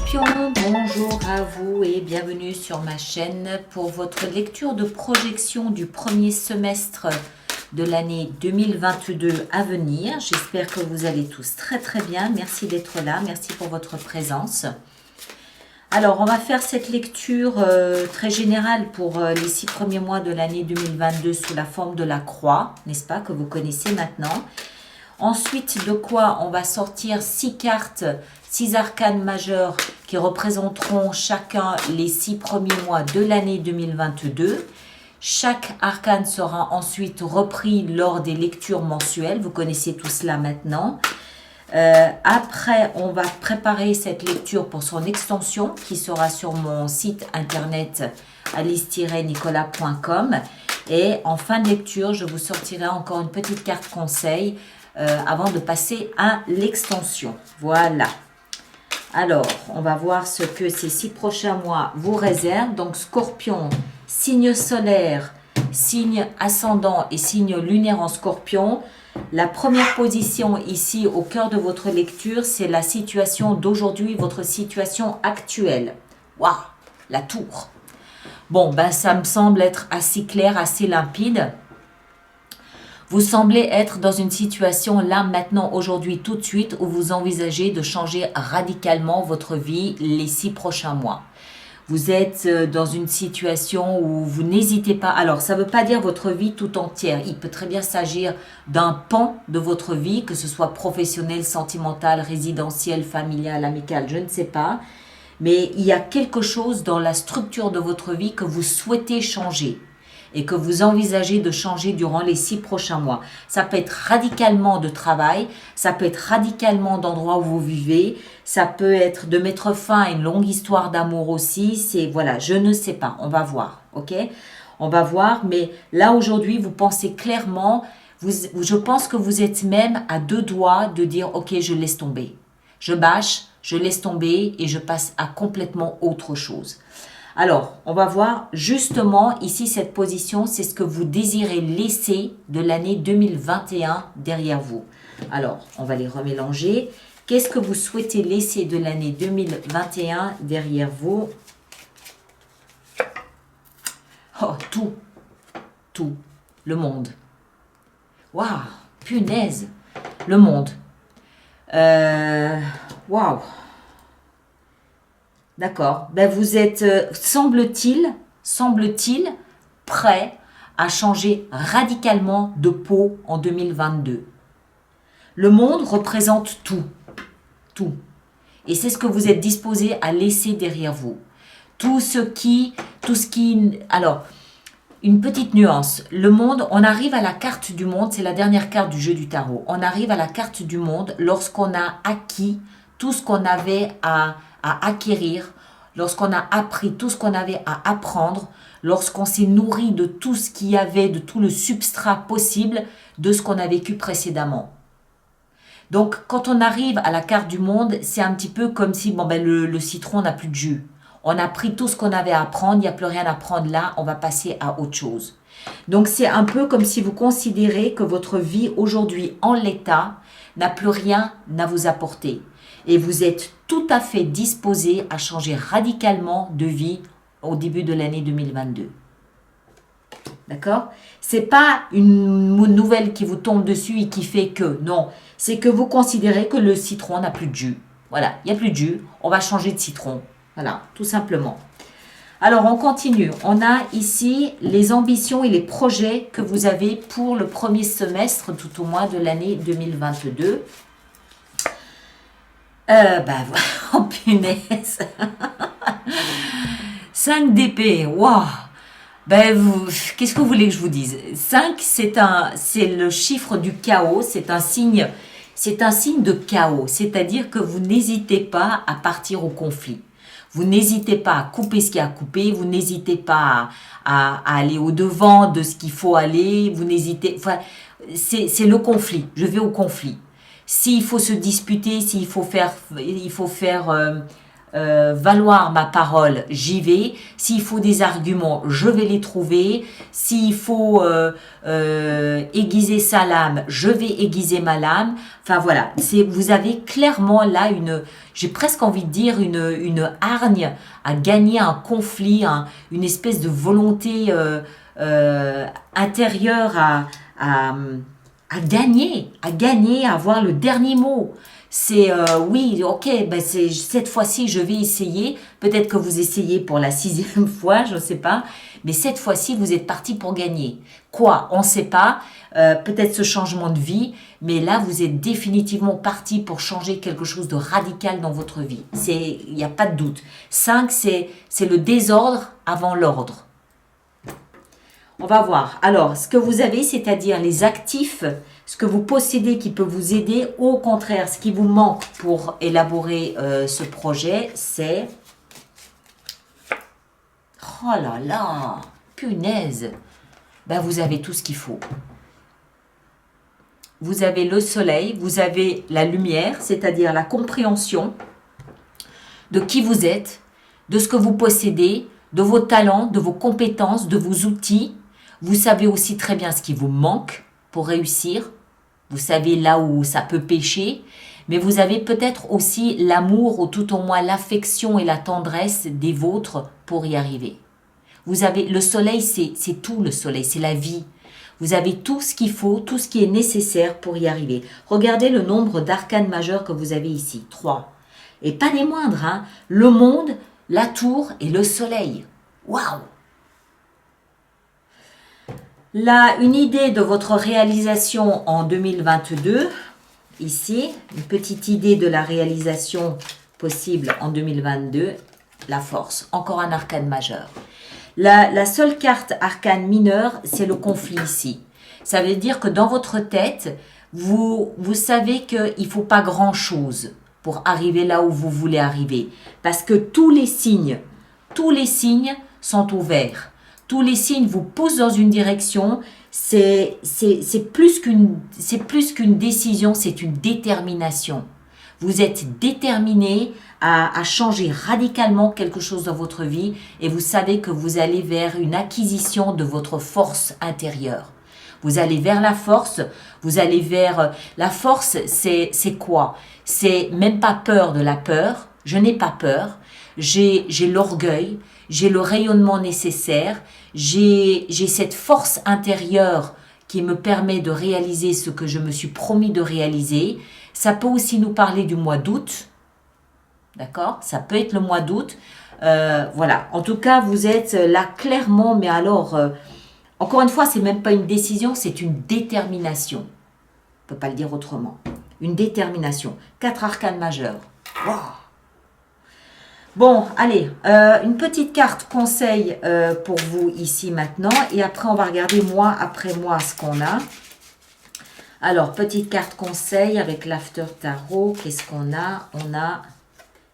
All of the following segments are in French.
Scorpion, bonjour à vous et bienvenue sur ma chaîne pour votre lecture de projection du premier semestre de l'année 2022 à venir. J'espère que vous allez tous très très bien. Merci d'être là, merci pour votre présence. Alors, on va faire cette lecture très générale pour les 6 premiers mois de l'année 2022 sous la forme de la croix, n'est-ce pas, que vous connaissez maintenant. Ensuite, de quoi on va sortir 6 cartes, 6 arcanes majeures qui représenteront chacun les 6 premiers mois de l'année 2022. Chaque arcane sera ensuite repris lors des lectures mensuelles. Vous connaissez tout cela maintenant. Après, on va préparer cette lecture pour son extension qui sera sur mon site internet alice-nicolas.com. Et en fin de lecture, je vous sortirai encore une petite carte conseil avant de passer à l'extension. Voilà. Alors, on va voir ce que ces 6 prochains mois vous réservent. Donc, Scorpion, signe solaire, signe ascendant et signe lunaire en Scorpion. La première position ici au cœur de votre lecture, c'est la situation d'aujourd'hui, votre situation actuelle. Waouh, la tour. Bon, ben ça me semble être assez clair, assez limpide. Vous semblez être dans une situation là, maintenant, aujourd'hui, tout de suite, où vous envisagez de changer radicalement votre vie les 6 prochains mois. Vous êtes dans une situation où vous n'hésitez pas. Alors, ça ne veut pas dire votre vie tout entière. Il peut très bien s'agir d'un pan de votre vie, que ce soit professionnel, sentimental, résidentiel, familial, amical, je ne sais pas. Mais il y a quelque chose dans la structure de votre vie que vous souhaitez changer et que vous envisagez de changer durant les 6 prochains mois. Ça peut être radicalement de travail, ça peut être radicalement d'endroit où vous vivez, ça peut être de mettre fin à une longue histoire d'amour aussi. C'est voilà, je ne sais pas, on va voir, ok? On va voir, mais là aujourd'hui, vous pensez clairement, je pense que vous êtes même à 2 doigts de dire, ok, je laisse tomber. Je bâche, je laisse tomber et je passe à complètement autre chose. Alors, on va voir justement ici cette position, c'est ce que vous désirez laisser de l'année 2021 derrière vous. Alors, on va les remélanger. Qu'est-ce que vous souhaitez laisser de l'année 2021 derrière vous? Oh, tout, le monde. Waouh, punaise, le monde. Waouh. D'accord. Ben vous êtes, semble-t-il, prêt à changer radicalement de peau en 2022. Le monde représente tout. Tout. Et c'est ce que vous êtes disposé à laisser derrière vous. Tout ce qui... Alors, une petite nuance. Le monde, on arrive à la carte du monde, c'est la dernière carte du jeu du tarot. On arrive à la carte du monde lorsqu'on a acquis tout ce qu'on avait à acquérir, lorsqu'on a appris tout ce qu'on avait à apprendre, lorsqu'on s'est nourri de tout ce qu'il y avait, de tout le substrat possible de ce qu'on a vécu précédemment. Donc, quand on arrive à la carte du monde, c'est un petit peu comme si le citron n'a plus de jus. On a pris tout ce qu'on avait à apprendre, il n'y a plus rien à prendre là, on va passer à autre chose. Donc, c'est un peu comme si vous considérez que votre vie aujourd'hui en l'état n'a plus rien à vous apporter. Et vous êtes tout à fait disposé à changer radicalement de vie au début de l'année 2022. D'accord? C'est pas une nouvelle qui vous tombe dessus et qui fait que, non. C'est que vous considérez que le citron n'a plus de jus. Voilà, il n'y a plus de jus, on va changer de citron. Voilà, tout simplement. Alors, on continue. On a ici les ambitions et les projets que vous avez pour le premier semestre, tout au moins de l'année 2022. Oh punaise. 5 d'épée, waouh. Qu'est-ce que vous voulez que je vous dise? 5, c'est le chiffre du chaos, c'est un signe de chaos, c'est-à-dire que vous n'hésitez pas à partir au conflit. Vous n'hésitez pas à couper ce qu'il y a à couper, vous n'hésitez pas à aller au-devant de ce qu'il faut aller, vous n'hésitez... Enfin, c'est le conflit, je vais au conflit. S'il faut se disputer, s'il faut faire valoir ma parole, j'y vais. S'il faut des arguments, je vais les trouver. S'il faut aiguiser sa lame, je vais aiguiser ma lame. Enfin voilà, vous avez clairement là j'ai presque envie de dire une hargne à gagner un conflit, une espèce de volonté intérieure à gagner, à avoir le dernier mot. C'est oui, ok, ben cette fois-ci je vais essayer. Peut-être que vous essayez pour la 6e fois, je ne sais pas. Mais cette fois-ci, vous êtes parti pour gagner. Quoi? On ne sait pas. Peut-être ce changement de vie. Mais là, vous êtes définitivement parti pour changer quelque chose de radical dans votre vie. Il n'y a pas de doute. 5, c'est le désordre avant l'ordre. On va voir. Alors, ce que vous avez, c'est-à-dire les actifs, ce que vous possédez qui peut vous aider, ou au contraire, ce qui vous manque pour élaborer ce projet, c'est... Oh là là, punaise. Ben, vous avez tout ce qu'il faut. Vous avez le soleil, vous avez la lumière, c'est-à-dire la compréhension de qui vous êtes, de ce que vous possédez, de vos talents, de vos compétences, de vos outils. Vous savez aussi très bien ce qui vous manque pour réussir. Vous savez là où ça peut pécher. Mais vous avez peut-être aussi l'amour ou tout au moins l'affection et la tendresse des vôtres pour y arriver. Vous avez le soleil, c'est tout le soleil, c'est la vie. Vous avez tout ce qu'il faut, tout ce qui est nécessaire pour y arriver. Regardez le nombre d'arcanes majeurs que vous avez ici, 3. Et pas des moindres, hein. Le monde, la tour et le soleil. Waouh! Là, une idée de votre réalisation en 2022, ici, une petite idée de la réalisation possible en 2022, la force, encore un arcane majeur. La seule carte arcane mineure, c'est le conflit ici. Ça veut dire que dans votre tête, vous savez qu'il ne faut pas grand-chose pour arriver là où vous voulez arriver. Parce que tous les signes sont ouverts. Tous les signes vous poussent dans une direction. C'est plus qu'une décision, c'est une détermination. Vous êtes déterminé à changer radicalement quelque chose dans votre vie et vous savez que vous allez vers une acquisition de votre force intérieure. Vous allez vers la force, vous allez vers... La force, c'est quoi? C'est même pas peur de la peur. Je n'ai pas peur. J'ai l'orgueil, j'ai le rayonnement nécessaire, j'ai cette force intérieure qui me permet de réaliser ce que je me suis promis de réaliser. Ça peut aussi nous parler du mois d'août. D'accord? Ça peut être le mois d'août. Voilà. En tout cas, vous êtes là clairement, mais alors, encore une fois, c'est même pas une décision, c'est une détermination. On ne peut pas le dire autrement. Une détermination. 4 arcanes majeurs. Wow. Bon, allez, une petite carte conseil pour vous ici maintenant. Et après, on va regarder mois après mois ce qu'on a. Alors, petite carte conseil avec l'After Tarot. Qu'est-ce qu'on a? On a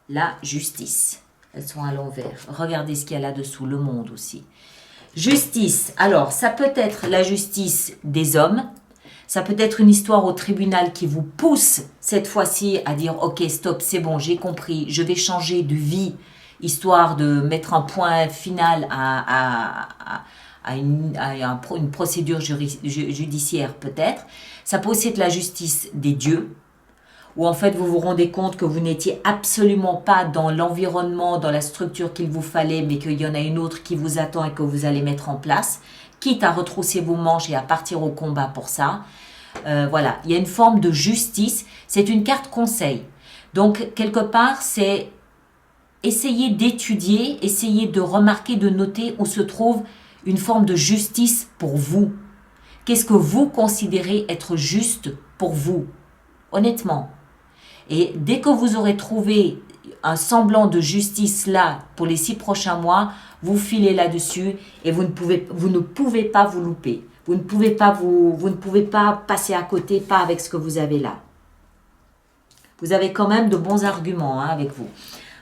la justice. Elles sont à l'envers. Regardez ce qu'il y a là-dessous, le monde aussi. Justice. Alors, ça peut être la justice des hommes. Ça peut être une histoire au tribunal qui vous pousse cette fois-ci à dire « Ok, stop, c'est bon, j'ai compris, je vais changer de vie » histoire de mettre un point final à une procédure judiciaire peut-être. Ça peut aussi être la justice des dieux, où en fait vous vous rendez compte que vous n'étiez absolument pas dans l'environnement, dans la structure qu'il vous fallait, mais qu'il y en a une autre qui vous attend et que vous allez mettre en place, quitte à retrousser vos manches et à partir au combat pour ça. Voilà, il y a une forme de justice, c'est une carte conseil. Donc quelque part c'est essayer d'étudier, essayer de remarquer, de noter où se trouve une forme de justice pour vous. Qu'est-ce que vous considérez être juste pour vous? Honnêtement. Et dès que vous aurez trouvé un semblant de justice là pour les 6 prochains mois, vous filez là-dessus et vous ne pouvez pas vous louper. Vous ne pouvez pas passer à côté, pas avec ce que vous avez là. Vous avez quand même de bons arguments avec vous.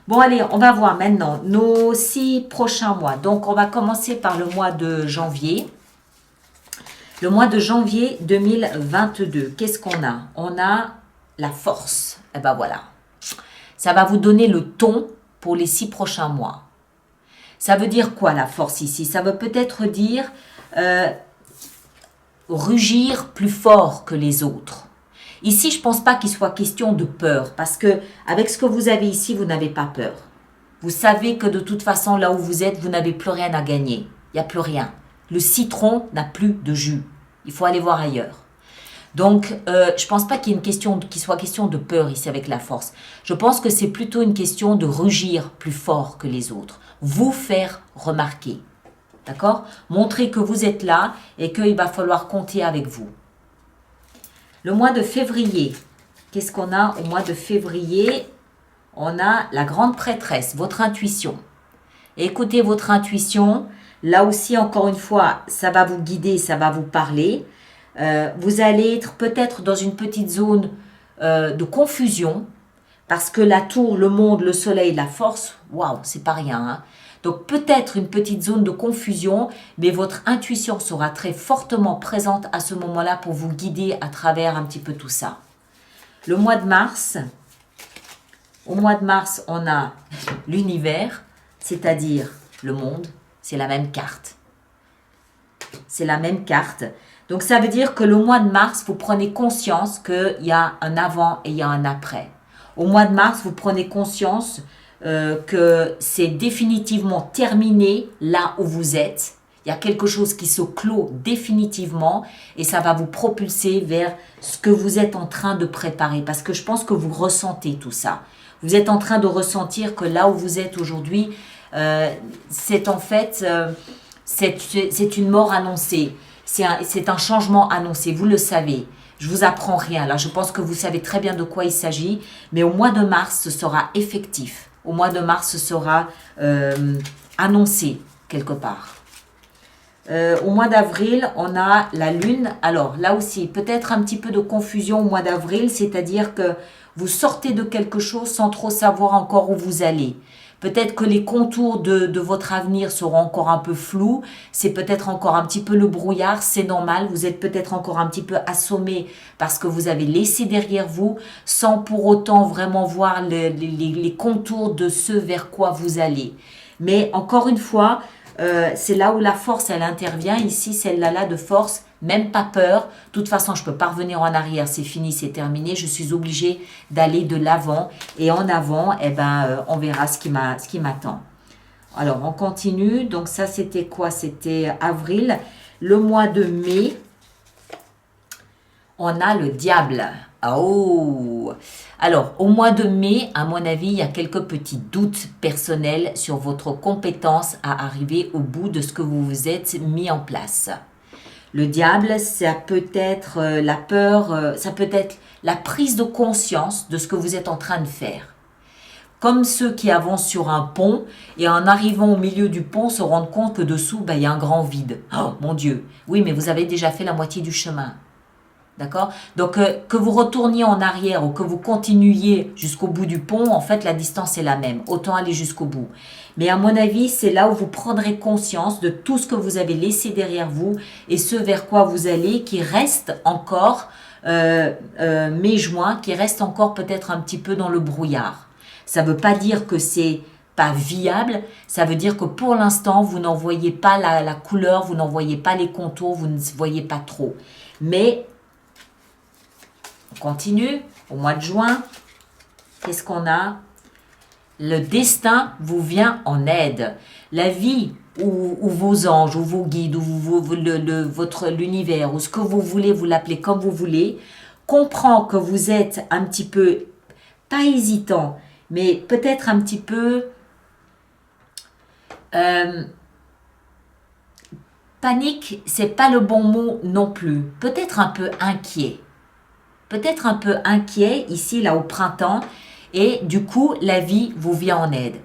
Bon, allez, on va voir maintenant nos 6 prochains mois. Donc, on va commencer par le mois de janvier. Le mois de janvier 2022, qu'est-ce qu'on a? On a la force. Et ben voilà. Ça va vous donner le ton pour les 6 prochains mois. Ça veut dire quoi la force ici? Ça veut peut-être dire rugir plus fort que les autres. Ici, je ne pense pas qu'il soit question de peur, parce que avec ce que vous avez ici, vous n'avez pas peur. Vous savez que de toute façon, là où vous êtes, vous n'avez plus rien à gagner. Il n'y a plus rien. Le citron n'a plus de jus. Il faut aller voir ailleurs. Donc, je ne pense pas qu'il soit question de peur ici avec la force. Je pense que c'est plutôt une question de rugir plus fort que les autres. Vous faire remarquer. D'accord? Montrer que vous êtes là et qu'il va falloir compter avec vous. Le mois de février. Qu'est-ce qu'on a au mois de février? On a la grande prêtresse, votre intuition. Écoutez votre intuition. Là aussi, encore une fois, ça va vous guider, ça va vous parler. Vous allez être peut-être dans une petite zone de confusion parce que la tour, le monde, le soleil, la force, waouh, c'est pas rien. Hein? Donc peut-être une petite zone de confusion, mais votre intuition sera très fortement présente à ce moment-là pour vous guider à travers un petit peu tout ça. Le mois de mars, au mois de mars, on a l'univers, c'est-à-dire le monde, c'est la même carte. C'est la même carte. Donc ça veut dire que le mois de mars, vous prenez conscience qu'il y a un avant et il y a un après. Au mois de mars, vous prenez conscience que c'est définitivement terminé là où vous êtes. Il y a quelque chose qui se clôt définitivement et ça va vous propulser vers ce que vous êtes en train de préparer. Parce que je pense que vous ressentez tout ça. Vous êtes en train de ressentir que là où vous êtes aujourd'hui, c'est en fait, c'est une mort annoncée. C'est un changement annoncé, vous le savez. Je vous apprends rien là, je pense que vous savez très bien de quoi il s'agit. Mais au mois de mars, ce sera effectif. Au mois de mars, ce sera annoncé quelque part. Au mois d'avril, on a la lune. Alors là aussi, peut-être un petit peu de confusion au mois d'avril, c'est-à-dire que vous sortez de quelque chose sans trop savoir encore où vous allez. Peut-être que les contours de votre avenir seront encore un peu flous. C'est peut-être encore un petit peu le brouillard, c'est normal. Vous êtes peut-être encore un petit peu assommé parce que vous avez laissé derrière vous sans pour autant vraiment voir les contours de ce vers quoi vous allez. Mais encore une fois, c'est là où la force, elle intervient. Ici, celle-là de force, même pas peur. De toute façon, je ne peux pas revenir en arrière. C'est fini, c'est terminé. Je suis obligée d'aller de l'avant. Et en avant, eh ben, on verra ce qui m'attend. Alors, on continue. Donc, ça, c'était quoi? C'était avril. Le mois de mai, on a le diable. Oh! Alors, au mois de mai, à mon avis, il y a quelques petits doutes personnels sur votre compétence à arriver au bout de ce que vous vous êtes mis en place. Le diable, ça peut être la peur, ça peut être la prise de conscience de ce que vous êtes en train de faire. Comme ceux qui avancent sur un pont et en arrivant au milieu du pont se rendent compte que dessous, ben, il y a un grand vide. Oh mon Dieu! Oui, mais vous avez déjà fait la moitié du chemin. D'accord? Donc, que vous retourniez en arrière ou que vous continuiez jusqu'au bout du pont, en fait, la distance est la même. Autant aller jusqu'au bout. Mais à mon avis, c'est là où vous prendrez conscience de tout ce que vous avez laissé derrière vous et ce vers quoi vous allez, qui reste encore mai-juin, qui reste encore peut-être un petit peu dans le brouillard. Ça ne veut pas dire que c'est pas viable, ça veut dire que pour l'instant, vous n'en voyez pas la couleur, vous n'en voyez pas les contours, vous ne voyez pas trop. Mais on continue, au mois de juin, qu'est-ce qu'on a? Le destin vous vient en aide. La vie ou vos anges, ou vos guides, ou l'univers, ou ce que vous voulez, vous l'appelez comme vous voulez, comprend que vous êtes un petit peu, pas hésitant, mais peut-être un petit peu panique, c'est pas le bon mot non plus. Peut-être un peu inquiet. Peut-être un peu inquiet ici, là, au printemps, et du coup, la vie vous vient en aide.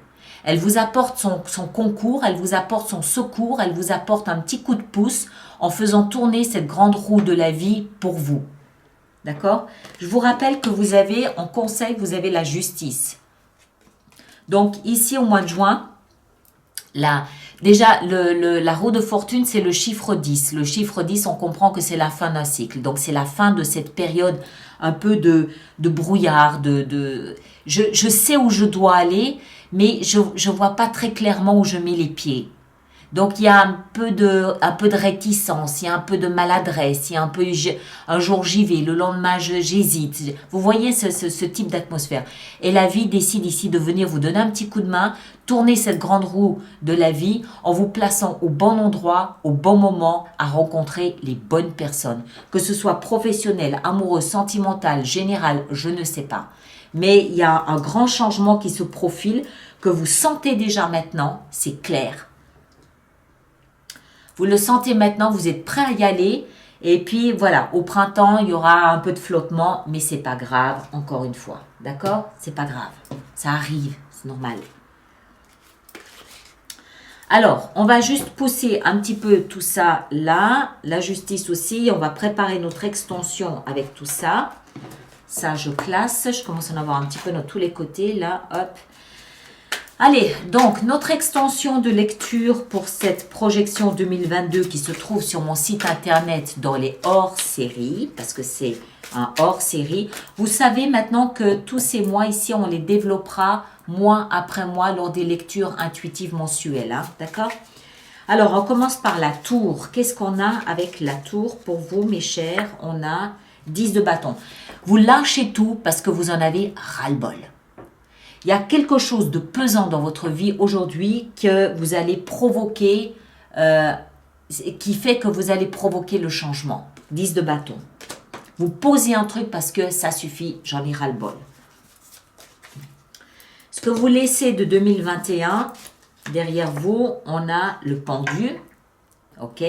Elle vous apporte son concours, elle vous apporte son secours, elle vous apporte un petit coup de pouce en faisant tourner cette grande roue de la vie pour vous. D'accord? Je vous rappelle que vous avez, en conseil, vous avez la justice. Donc, ici, au mois de juin, déjà, la roue de fortune, c'est le chiffre 10. Le chiffre 10, on comprend que c'est la fin d'un cycle. Donc, c'est la fin de cette période un peu de brouillard. Je sais où je dois aller, mais je ne vois pas très clairement où je mets les pieds. Donc, il y a un peu de réticence, il y a un peu de maladresse, il y a un peu, un jour j'y vais, le lendemain j'hésite. Vous voyez ce type d'atmosphère. Et la vie décide ici de venir vous donner un petit coup de main, tourner cette grande roue de la vie en vous plaçant au bon endroit, au bon moment, à rencontrer les bonnes personnes. Que ce soit professionnel, amoureux, sentimental, général, je ne sais pas. Mais il y a un grand changement qui se profile, que vous sentez déjà maintenant, c'est clair. Vous le sentez maintenant, vous êtes prêt à y aller. Et puis voilà, au printemps, il y aura un peu de flottement, mais c'est pas grave, encore une fois. D'accord? C'est pas grave. Ça arrive, c'est normal. Alors, on va juste pousser un petit peu tout ça là. La justice aussi, on va préparer notre extension avec tout ça. Ça, je classe. Je commence à en avoir un petit peu dans tous les côtés. Là, hop. Allez, donc notre extension de lecture pour cette projection 2022 qui se trouve sur mon site internet dans les hors-séries, parce que c'est un hors-série. Vous savez maintenant que tous ces mois ici, on les développera mois après mois lors des lectures intuitives mensuelles. Hein, d'accord? Alors, on commence par la tour. Qu'est-ce qu'on a avec la tour pour vous, mes chers? On a 10 de bâton. Vous lâchez tout parce que vous en avez ras-le-bol. Il y a quelque chose de pesant dans votre vie aujourd'hui que vous allez provoquer, qui fait que vous allez provoquer le changement. 10 de bâton. Vous posez un truc parce que ça suffit, j'en ai ras-le-bol. Ce que vous laissez de 2021, derrière vous, on a le pendu. Ok?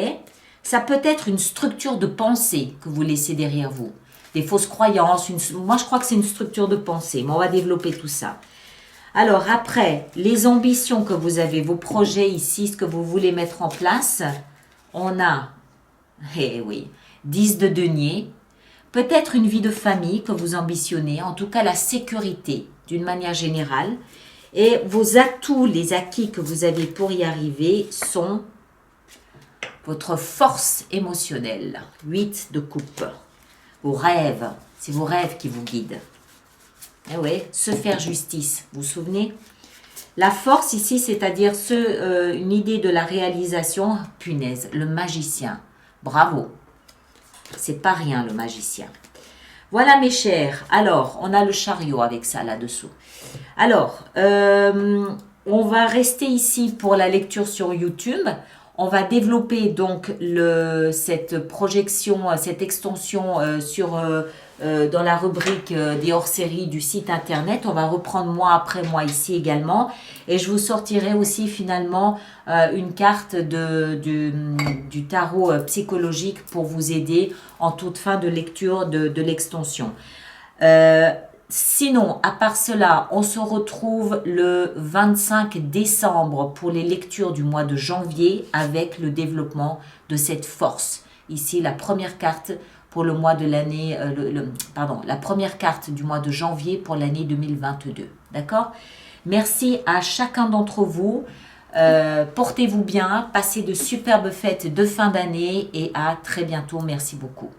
Ça peut être une structure de pensée que vous laissez derrière vous. Des fausses croyances. Moi, je crois que c'est une structure de pensée, mais on va développer tout ça. Alors après, les ambitions que vous avez, vos projets ici, ce que vous voulez mettre en place, on a, eh oui, 10 de denier, peut-être une vie de famille que vous ambitionnez, en tout cas la sécurité d'une manière générale. Et vos atouts, les acquis que vous avez pour y arriver sont votre force émotionnelle, 8 de coupe. Vos rêves, c'est vos rêves qui vous guident. Eh oui, se faire justice, vous vous souvenez? La force ici, c'est-à-dire une idée de la réalisation, punaise, le magicien. Bravo. C'est pas rien le magicien. Voilà mes chers. Alors, on a le chariot avec ça là-dessous. Alors, on va rester ici pour la lecture sur YouTube. On va développer donc cette projection, cette extension dans la rubrique des hors-séries du site internet. On va reprendre mois après mois ici également. Et je vous sortirai aussi finalement une carte du tarot psychologique pour vous aider en toute fin de lecture de l'extension. Sinon, à part cela, on se retrouve le 25 décembre pour les lectures du mois de janvier avec le développement de cette force. Ici, la première carte pour le mois de l'année, la première carte du mois de janvier pour l'année 2022. D'accord? Merci à chacun d'entre vous. Portez-vous bien, passez de superbes fêtes de fin d'année et à très bientôt. Merci beaucoup.